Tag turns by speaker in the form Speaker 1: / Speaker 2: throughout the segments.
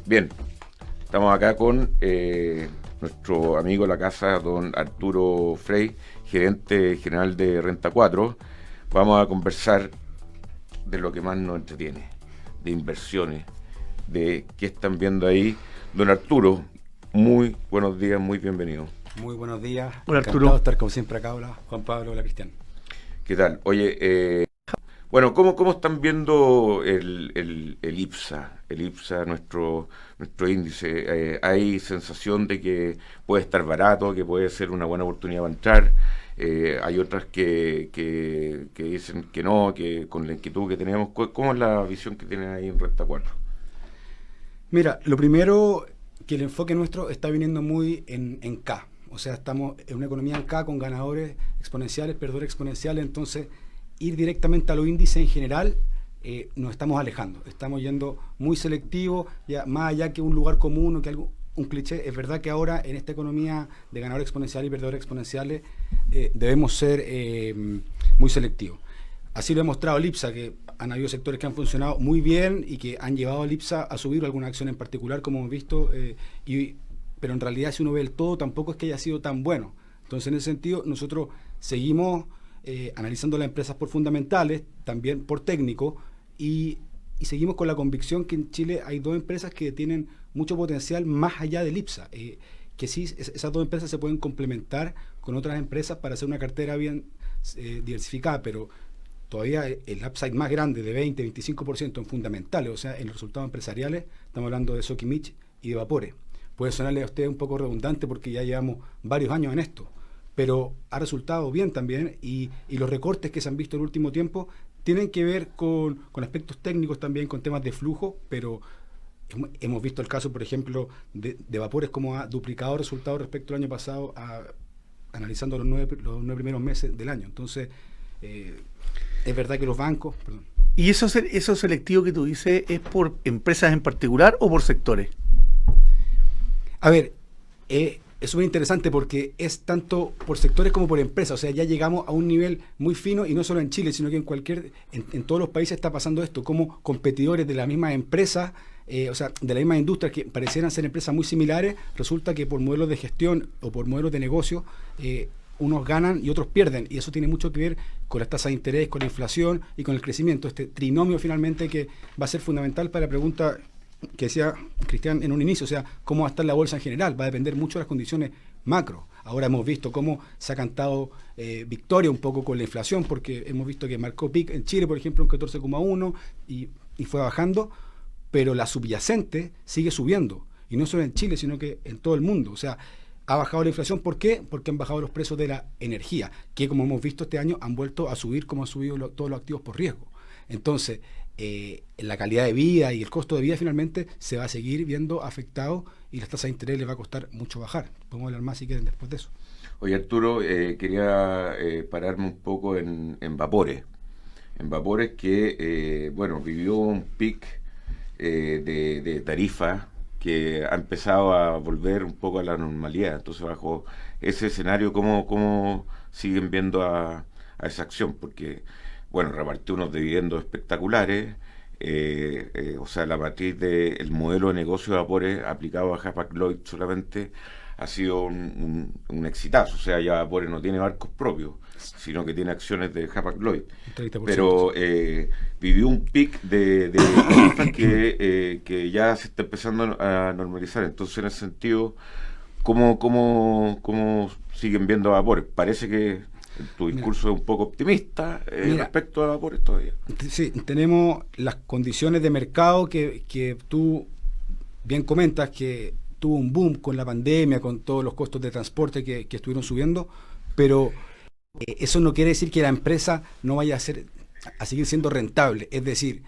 Speaker 1: Bien, estamos acá con nuestro amigo de la casa, don Arturo Frey, gerente general de Renta 4. Vamos a conversar de lo que más nos entretiene, de inversiones, de qué están viendo ahí. Don Arturo, muy buenos días, muy bienvenido.
Speaker 2: Muy buenos días.
Speaker 3: Hola,
Speaker 2: Encantado
Speaker 3: Arturo.
Speaker 2: de estar como siempre acá. Hola, Juan Pablo, hola, Cristian.
Speaker 1: ¿Qué tal? Oye, bueno, ¿cómo están viendo el IPSA? El IPSA, nuestro índice. ¿Hay sensación de que puede estar barato, que puede ser una buena oportunidad para entrar? Hay otras que dicen que no, que con la inquietud que tenemos. ¿Cómo es la visión que tienen ahí en Renta 4?
Speaker 2: Mira, lo primero, que el enfoque nuestro está viniendo muy en K. O sea, estamos en una economía en K con ganadores exponenciales, perdedores exponenciales. Entonces, ir directamente a los índices en general, nos estamos alejando. Estamos yendo muy selectivo, ya más allá que un lugar común o que algo, un cliché. Es verdad que ahora en esta economía de ganadores exponenciales y perdedores exponenciales debemos ser muy selectivos. Así lo ha mostrado el IPSA, que han habido sectores que han funcionado muy bien y que han llevado al IPSA a subir alguna acción en particular, como hemos visto, pero en realidad si uno ve el todo tampoco es que haya sido tan bueno. Entonces, en ese sentido, nosotros seguimos analizando las empresas por fundamentales, también por técnico, y seguimos con la convicción que en Chile hay dos empresas que tienen mucho potencial más allá del IPSA, que sí, esas dos empresas se pueden complementar con otras empresas para hacer una cartera bien diversificada, pero todavía el upside más grande de 20-25% en fundamentales, o sea, en los resultados empresariales, estamos hablando de Sokimich y de Vapore. Puede sonarle a usted un poco redundante porque ya llevamos varios años en esto, pero ha resultado bien también, y los recortes que se han visto en el último tiempo tienen que ver con aspectos técnicos también, con temas de flujo, pero hemos visto el caso, por ejemplo, de Vapores, como ha duplicado resultados respecto al año pasado, analizando los nueve primeros meses del año. Entonces, es verdad que los bancos... Perdón.
Speaker 3: ¿Y eso selectivo que tú dices es por empresas en particular o por sectores?
Speaker 2: A ver, es muy interesante porque es tanto por sectores como por empresas. O sea, ya llegamos a un nivel muy fino, y no solo en Chile, sino que en todos los países está pasando esto, como competidores de la misma empresa, o sea, de la misma industria, que parecieran ser empresas muy similares, resulta que por modelos de gestión o por modelos de negocio, unos ganan y otros pierden, y eso tiene mucho que ver con las tasas de interés, con la inflación y con el crecimiento. Este trinomio finalmente que va a ser fundamental para la pregunta que decía Cristian en un inicio, o sea, cómo va a estar la bolsa en general, va a depender mucho de las condiciones macro. Ahora hemos visto cómo se ha cantado victoria un poco con la inflación, porque hemos visto que marcó pic en Chile, por ejemplo, en 14,1 y fue bajando, pero la subyacente sigue subiendo, y no solo en Chile, sino que en todo el mundo. O sea, ha bajado la inflación. ¿Por qué? Porque han bajado los precios de la energía, que como hemos visto este año han vuelto a subir, como han subido todos los activos por riesgo. Entonces, la calidad de vida y el costo de vida finalmente se va a seguir viendo afectado, y las tasas de interés les va a costar mucho bajar. Podemos hablar más si quieren después de eso.
Speaker 1: Oye, Arturo, quería pararme un poco en Vapores. En Vapores que, bueno, vivió un pic de tarifa que ha empezado a volver un poco a la normalidad. Entonces, bajo ese escenario, ¿cómo siguen viendo a esa acción? Porque, bueno, repartió unos dividendos espectaculares, o sea, la matriz del modelo de negocio de Vapores aplicado a Hapag-Lloyd solamente ha sido un exitazo. O sea, ya Vapores no tiene barcos propios, sino que tiene acciones de Hapag-Lloyd. Pero vivió un pic de tarifas que ya se está empezando a normalizar. Entonces, en ese sentido, ¿cómo siguen viendo a Vapores? Parece que tu discurso es un poco optimista respecto a Vapores todavía.
Speaker 2: Sí, tenemos las condiciones de mercado que tú bien comentas, que tuvo un boom con la pandemia, con todos los costos de transporte que estuvieron subiendo, pero eso no quiere decir que la empresa no vaya a seguir siendo rentable. Es decir,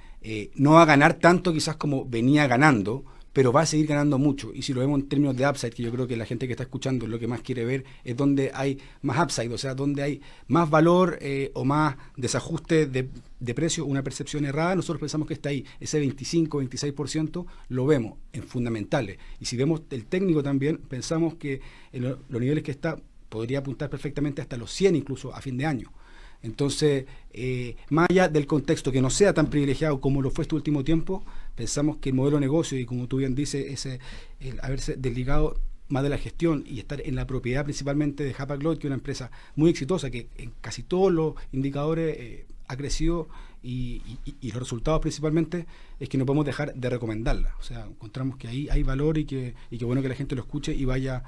Speaker 2: no va a ganar tanto quizás como venía ganando, pero va a seguir ganando mucho. Y si lo vemos en términos de upside, que yo creo que la gente que está escuchando lo que más quiere ver es donde hay más upside, o sea, donde hay más valor o más desajuste de precio, una percepción errada. Nosotros pensamos que está ahí, ese 25-26% lo vemos en fundamentales. Y si vemos el técnico también, pensamos que en los niveles que está, podría apuntar perfectamente hasta los 100 incluso a fin de año. Entonces, más allá del contexto que no sea tan privilegiado como lo fue este último tiempo, pensamos que el modelo de negocio, y como tú bien dices, el haberse desligado más de la gestión y estar en la propiedad principalmente de Hapag-Lloyd, que es una empresa muy exitosa, que en casi todos los indicadores ha crecido y los resultados principalmente, es que no podemos dejar de recomendarla. O sea, encontramos que ahí hay valor y que bueno que la gente lo escuche y vaya,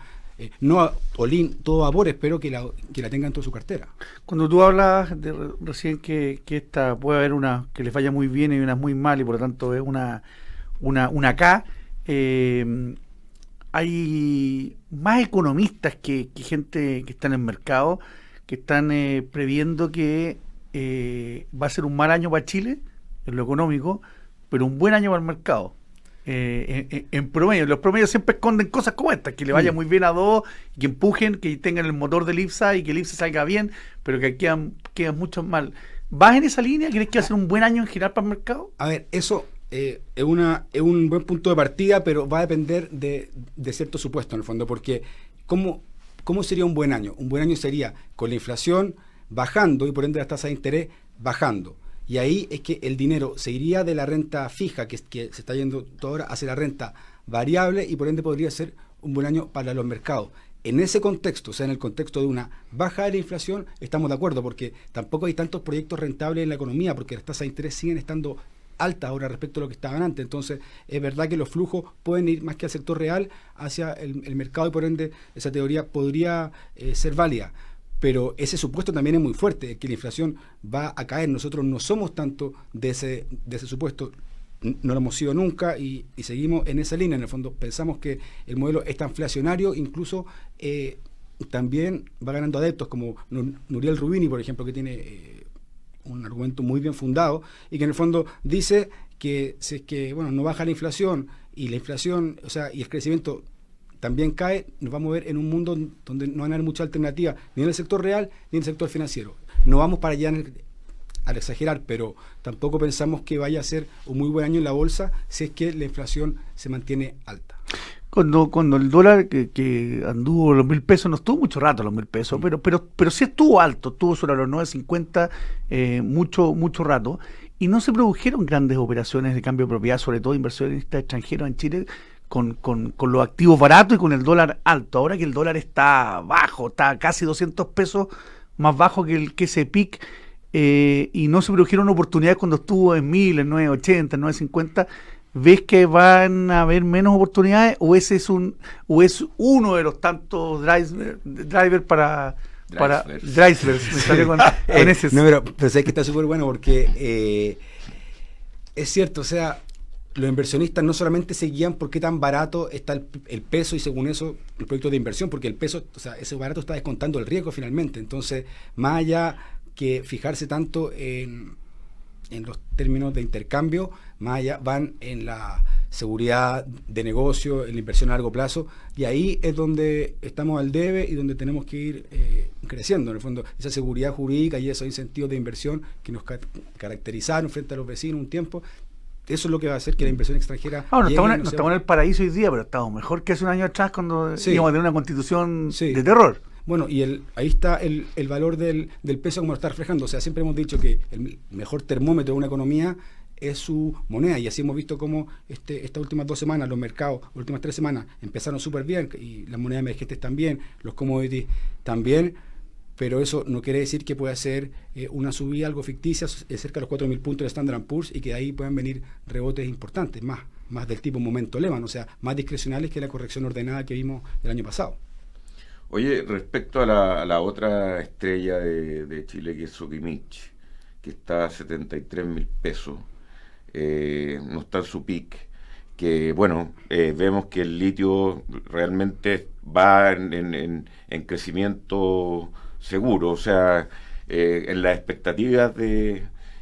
Speaker 2: no a all-in, todo vapores, pero que la tenga en toda su cartera.
Speaker 3: Cuando tú hablas de recién que esta puede haber una que les vaya muy bien y una muy mal y por lo tanto es una K, hay más economistas que gente que está en el mercado que están previendo que va a ser un mal año para Chile en lo económico, pero un buen año para el mercado. En promedio, los promedios siempre esconden cosas como estas, que le vaya muy bien a dos, que empujen, que tengan el motor del IPSA y que el IPSA salga bien, pero que quedan muchos mal. ¿Vas en esa línea? ¿Crees que va a ser un buen año en general para el mercado?
Speaker 2: A ver, eso es un buen punto de partida, pero va a depender de cierto supuesto en el fondo, porque ¿cómo sería un buen año? Un buen año sería con la inflación bajando y por ende las tasas de interés bajando. Y ahí es que el dinero se iría de la renta fija, que se está yendo toda hora, hacia la renta variable y por ende podría ser un buen año para los mercados. En ese contexto, o sea, en el contexto de una baja de la inflación, estamos de acuerdo, porque tampoco hay tantos proyectos rentables en la economía, porque las tasas de interés siguen estando altas ahora respecto a lo que estaban antes. Entonces, es verdad que los flujos pueden ir más que al sector real hacia el mercado y por ende esa teoría podría ser válida. Pero ese supuesto también es muy fuerte, que la inflación va a caer. Nosotros no somos tanto de ese supuesto, no lo hemos sido nunca y seguimos en esa línea. En el fondo pensamos que el modelo está inflacionario, incluso también va ganando adeptos como Nuriel Rubini, por ejemplo, que tiene un argumento muy bien fundado y que en el fondo dice que si es que no baja la inflación y la inflación, o sea, y el crecimiento también cae, nos vamos a ver en un mundo donde no van a haber mucha alternativa ni en el sector real ni en el sector financiero. No vamos para allá al exagerar, pero tampoco pensamos que vaya a ser un muy buen año en la bolsa si es que la inflación se mantiene alta.
Speaker 3: Cuando el dólar que anduvo los 1.000 pesos, no estuvo mucho rato los 1.000 pesos, pero sí estuvo alto, estuvo sobre los 9.50 mucho rato, y no se produjeron grandes operaciones de cambio de propiedad, sobre todo inversionistas extranjeros en Chile, con los activos baratos y con el dólar alto. Ahora que el dólar está bajo, está casi 200 pesos más bajo que ese pic, y no se produjeron oportunidades cuando estuvo en 1.000, en 9.80, en 9.50, ¿ves que van a haber menos oportunidades o ese es uno de los tantos drivers para drivers? Me salió con ese.
Speaker 2: No, pero sé que está súper bueno porque es cierto, o sea, los inversionistas no solamente se guían por qué tan barato está el peso y según eso el proyecto de inversión, porque el peso, o sea, ese barato está descontando el riesgo finalmente. Entonces, más allá que fijarse tanto en los términos de intercambio, más allá van en la seguridad de negocio, en la inversión a largo plazo, y ahí es donde estamos al debe y donde tenemos que ir creciendo, en el fondo, esa seguridad jurídica y esos incentivos de inversión que nos caracterizaron frente a los vecinos un tiempo. Eso es lo que va a hacer que la inversión extranjera...
Speaker 3: no estamos en el paraíso hoy día, pero estamos mejor que hace un año atrás cuando íbamos a tener una constitución de terror.
Speaker 2: Bueno, y ahí está el valor del peso como lo está reflejando. O sea, siempre hemos dicho que el mejor termómetro de una economía es su moneda, y así hemos visto cómo estas últimas 2 semanas, los mercados, las últimas 3 semanas, empezaron súper bien, y las monedas emergentes también, los commodities también, pero eso no quiere decir que pueda ser una subida algo ficticia, cerca de los 4.000 puntos de Standard & Poor's, y que de ahí puedan venir rebotes importantes, más del tipo momento Lehman, o sea, más discrecionales que la corrección ordenada que vimos el año pasado.
Speaker 1: Oye, respecto a la otra estrella de Chile, que es Sokimich, que está a 73.000 pesos, no está en su pic, que vemos que el litio realmente va en crecimiento seguro, o sea, en las expectativas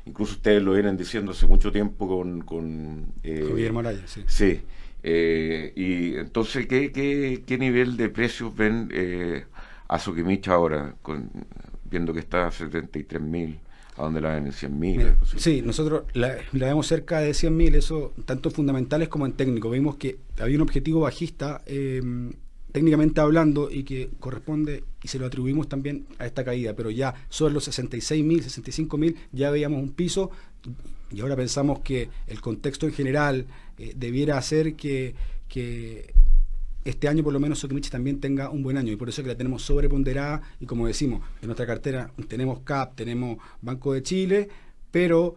Speaker 1: incluso ustedes lo vienen diciendo hace mucho tiempo con
Speaker 2: Javier Morales, sí.
Speaker 1: Sí. Y entonces, ¿qué nivel de precios ven a Sokimich ahora, viendo que está a 73.000? ¿A dónde la ven? ¿En 100.000?
Speaker 2: Sí, nosotros la vemos cerca de 100.000, eso tanto en fundamentales como en técnicos. Vimos que había un objetivo bajista, técnicamente hablando, y que corresponde, y se lo atribuimos también a esta caída, pero ya sobre los 66.000, 65.000, ya veíamos un piso y ahora pensamos que el contexto en general debiera hacer que este año por lo menos Sokimich también tenga un buen año, y por eso es que la tenemos sobreponderada, y como decimos, en nuestra cartera tenemos CAP, tenemos Banco de Chile, pero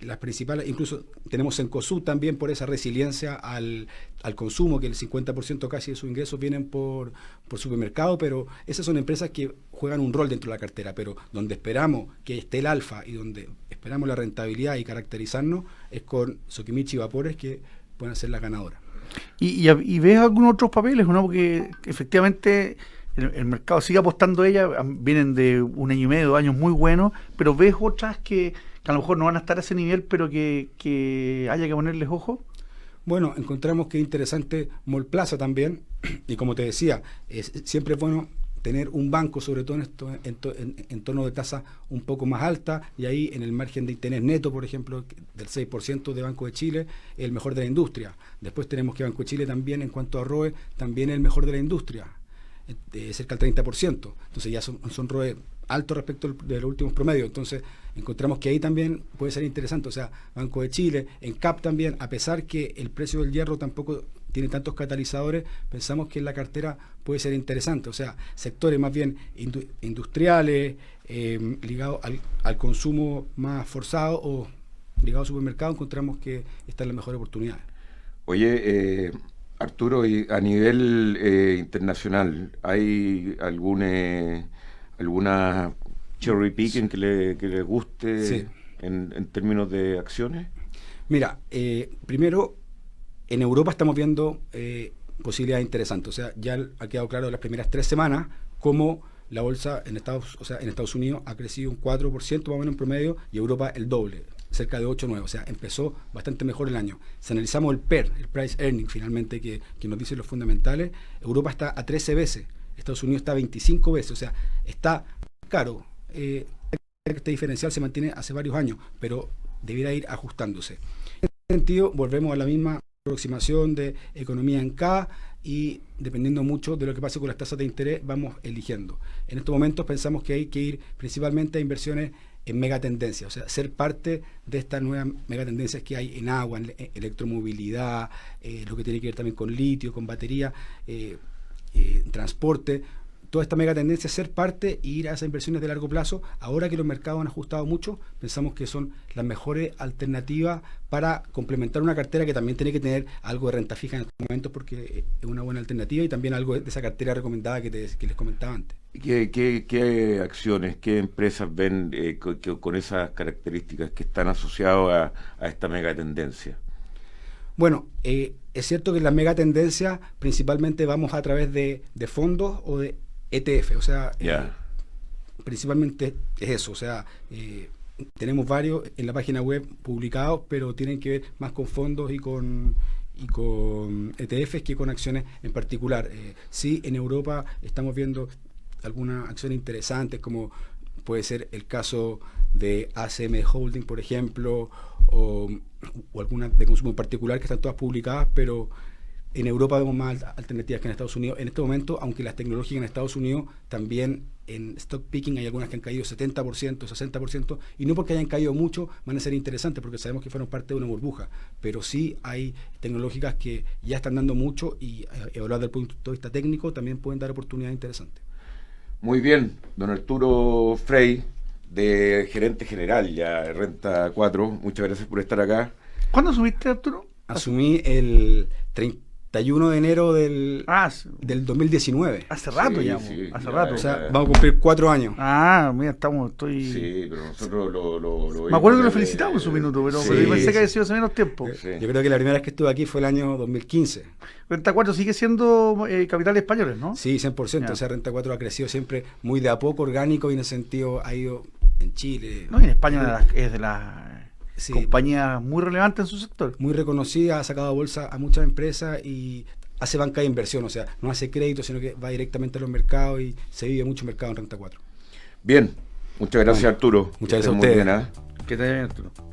Speaker 2: las principales, incluso tenemos Cencosud también por esa resiliencia al consumo, que el 50% casi de sus ingresos vienen por supermercado, pero esas son empresas que juegan un rol dentro de la cartera, pero donde esperamos que esté el alfa y donde esperamos la rentabilidad y caracterizarnos es con Sokimich y Vapores, que pueden ser las ganadoras.
Speaker 3: ¿Y ves algunos otros papeles o no? Porque efectivamente el mercado sigue apostando a ella, vienen de un año y medio, 2 años muy buenos, pero ¿ves otras que a lo mejor no van a estar a ese nivel, pero que haya que ponerles ojo?
Speaker 2: Bueno, encontramos que es interesante Mallplaza también, y como te decía, siempre es bueno tener un banco, sobre todo en entorno de tasa un poco más alta, y ahí en el margen de interés neto, por ejemplo, del 6% de Banco de Chile, el mejor de la industria. Después tenemos que Banco de Chile también, en cuanto a ROE, también es el mejor de la industria, cerca del 30%. Entonces ya son ROE altos respecto de los últimos promedios. Entonces encontramos que ahí también puede ser interesante. O sea, Banco de Chile, en CAP también, a pesar que el precio del hierro tampoco tiene tantos catalizadores, pensamos que en la cartera puede ser interesante. O sea, sectores más bien industriales, ligados al consumo más forzado o ligados al supermercado, encontramos que están las mejores oportunidades.
Speaker 1: Oye, Arturo, y a nivel internacional, ¿hay alguna cherry picking que le guste
Speaker 2: Sí.
Speaker 1: en términos de acciones?
Speaker 2: Mira, primero, en Europa estamos viendo posibilidades interesantes. O sea, ya ha quedado claro en las primeras 3 semanas cómo la bolsa en Estados Unidos ha crecido un 4% más o menos en promedio, y Europa el doble, cerca de 8 o 9. O sea, empezó bastante mejor el año. Si analizamos el PER, el Price Earning, finalmente, que nos dicen los fundamentales, Europa está a 13 veces, Estados Unidos está a 25 veces. O sea, está caro. Este diferencial se mantiene hace varios años, pero debiera ir ajustándose. En ese sentido, volvemos a la misma aproximación de economía en K, y dependiendo mucho de lo que pase con las tasas de interés, vamos eligiendo. En estos momentos pensamos que hay que ir principalmente a inversiones en megatendencias, o sea, ser parte de estas nuevas megatendencias que hay en agua, en electromovilidad, lo que tiene que ver también con litio, con batería, transporte. Toda esta megatendencia, ser parte e ir a esas inversiones de largo plazo. Ahora que los mercados han ajustado mucho, pensamos que son las mejores alternativas para complementar una cartera que también tiene que tener algo de renta fija en estos momentos, porque es una buena alternativa, y también algo de esa cartera recomendada que les comentaba antes.
Speaker 1: ¿Qué acciones, qué empresas ven con esas características que están asociadas a esta megatendencia?
Speaker 2: Bueno, es cierto que en las megatendencias principalmente vamos a través de fondos o de ETF, o sea, principalmente es eso. O sea, tenemos varios en la página web publicados, pero tienen que ver más con fondos y con ETFs que con acciones en particular. Sí, en Europa estamos viendo algunas acciones interesantes, como puede ser el caso de ACM Holding, por ejemplo, o algunas de consumo en particular, que están todas publicadas, pero en Europa vemos más alternativas que en Estados Unidos. En este momento, aunque las tecnológicas en Estados Unidos también en stock picking hay algunas que han caído 70%, 60%, y no porque hayan caído mucho van a ser interesantes, porque sabemos que fueron parte de una burbuja, pero sí hay tecnológicas que ya están dando mucho, y evaluadas desde el punto de vista técnico también pueden dar oportunidades interesantes.
Speaker 1: Muy bien, don Arturo Frey, de gerente general ya de Renta 4, muchas gracias por estar acá.
Speaker 3: ¿Cuándo subiste, Arturo?
Speaker 2: Asumí el 31 de enero del 2019.
Speaker 3: Hace rato
Speaker 1: Sí,
Speaker 3: ya,
Speaker 1: sí,
Speaker 3: hace
Speaker 1: ya,
Speaker 3: rato.
Speaker 2: O sea, vamos a cumplir 4 años.
Speaker 3: Ah, mira,
Speaker 1: Sí, pero nosotros lo
Speaker 3: Me acuerdo que lo
Speaker 1: vimos
Speaker 3: felicitamos en su minuto, pero
Speaker 1: Sí,
Speaker 3: yo pensé
Speaker 2: sí.
Speaker 3: que había sido hace menos tiempo.
Speaker 1: Sí.
Speaker 2: Yo creo que la primera vez que estuve aquí fue el año 2015.
Speaker 3: Renta 4 sigue siendo capitales españoles, ¿no?
Speaker 2: Sí, 100%.
Speaker 3: Ya.
Speaker 2: O sea, Renta 4 ha crecido siempre muy de a poco, orgánico, y en ese sentido ha ido en Chile.
Speaker 3: No, y en España es de las
Speaker 2: Sí,
Speaker 3: compañías muy relevantes en su sector.
Speaker 2: muy reconocida, ha sacado a bolsa a muchas empresas y hace banca de inversión. O sea, no hace crédito, sino que va directamente a los mercados, y se vive mucho mercado en Renta 4.
Speaker 1: Bien, muchas gracias, Arturo.
Speaker 2: Muchas
Speaker 1: Que
Speaker 2: gracias a
Speaker 1: estés muy
Speaker 2: ustedes.
Speaker 1: bien, ¿ah?
Speaker 3: Que te vaya bien, Arturo.